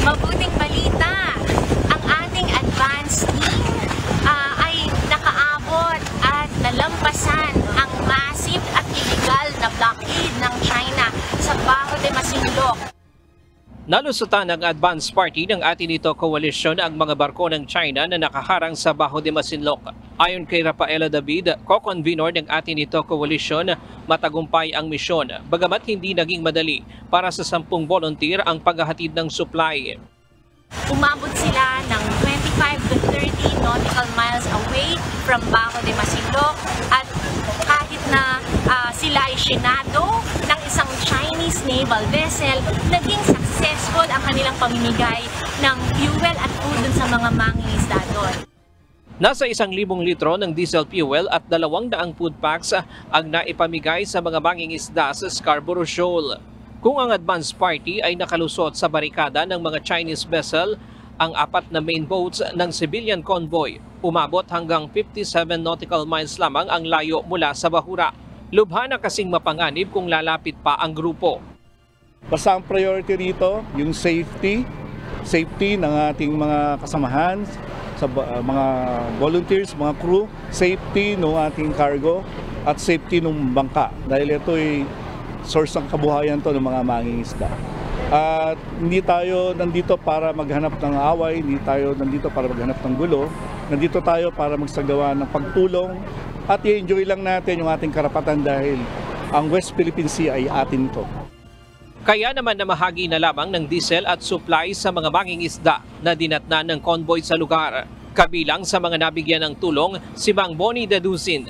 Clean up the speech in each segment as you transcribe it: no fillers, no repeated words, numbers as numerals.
Mabuting balita, ang ating advance team ay nakaabot at nalampasan ang massive at illegal na blockade ng China sa Bajo de Masinloc. Nalusutan ng advance party ng Atenito Coalition ang mga barko ng China na nakaharang sa Bajo de Masinloc. Ayon kay Rafaela David, co-convenor ng Atenito Coalition, matagumpay ang misyon, bagamat hindi naging madali para sa 10 volunteer ang paghahatid ng supply. Umabot sila ng 25 to 30 nautical miles away from Bajo de Masinloc at kahit na sila ay sinado ng isang Chinese naval vessel, naging successful ang kanilang pamimigay ng fuel at food dun sa mga mangingisda doon. Nasa 1,000 litro ng diesel fuel at 200 food packs ang naipamigay sa mga mangingisda sa Scarborough Shoal. Kung ang advance party ay nakalusot sa barikada ng mga Chinese vessel, ang 4 na main boats ng civilian convoy umabot hanggang 57 nautical miles lamang ang layo mula sa Bahura. Lubha na kasing mapanganib kung lalapit pa ang grupo. Basta ang priority rito, yung safety ng ating mga kasamahan, sa mga volunteers, mga crew, safety ng ating cargo at safety ng bangka. Dahil ito ay source ng kabuhayan to ng mga mangingisda. At hindi tayo nandito para maghanap ng away, hindi tayo nandito para maghanap ng gulo. Nandito tayo para magsagawa ng pagtulong at i-enjoy lang natin yung ating karapatan dahil ang West Philippine Sea ay atin to. Kaya naman namahagi na lamang ng diesel at supply sa mga mangingisda na dinatnan ng convoy sa lugar. Kabilang sa mga nabigyan ng tulong si Mang Bonnie Dadusin.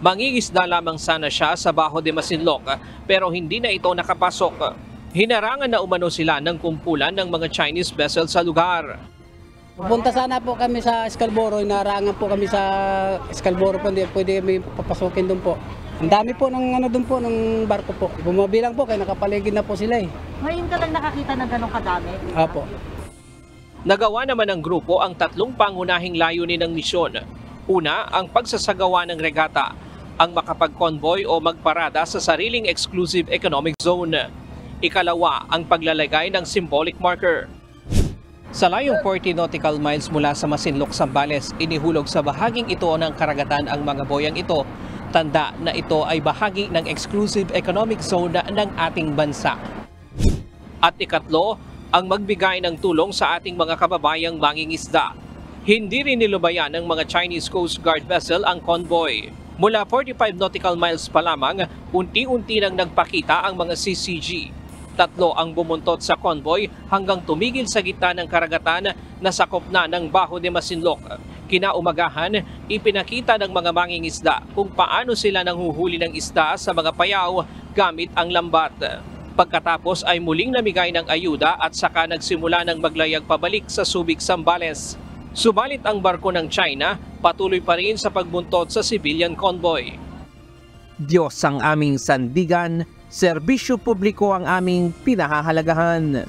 Mangingisda lamang sana siya sa Bajo de Masinloc pero hindi na ito nakapasok. Hinarangan na umano sila ng kumpulan ng mga Chinese vessel sa lugar. Pupunta sana po kami sa Scarborough, inarangan po kami sa Scarborough po, hindi pwede kami papasukin doon po. Ang dami po ng doon po, ng barko po. Bumabilang po, kaya nakapaligid na po sila eh. Ngayon ka lang nakakita ng ganong kadami? Apo. Nagawa naman ng grupo ang 3 pangunahing layunin ng misyon. Una, ang pagsasagawa ng regata, ang makapag-convoy o magparada sa sariling exclusive economic zone. Ikalawa, ang paglalagay ng symbolic marker. Sa layong 40 nautical miles mula sa Masinloc, Zambales, inihulog sa bahaging ito ng karagatan ang mga boyang ito. Tanda na ito ay bahagi ng exclusive economic zone ng ating bansa. At ikatlo, ang magbigay ng tulong sa ating mga kababayang mangingisda. Hindi rin nilubayan ng mga Chinese Coast Guard vessel ang convoy. Mula 45 nautical miles pa lamang, unti-unti nang nagpakita ang mga CCG. 3 ang bumuntot sa convoy hanggang tumigil sa gitna ng karagatan na sakop na ng Bajo de Masinloc. Kinaumagahan, ipinakita ng mga mangingisda kung paano sila nanghuhuli ng isda sa mga payaw gamit ang lambat. Pagkatapos ay muling namigay ng ayuda at saka nagsimula ng maglayag pabalik sa Subic, Zambales. Subalit ang barko ng China patuloy pa rin sa pagbuntot sa civilian convoy. Diyos ang aming sandigan, serbisyo publiko ang aming pinahahalagahan.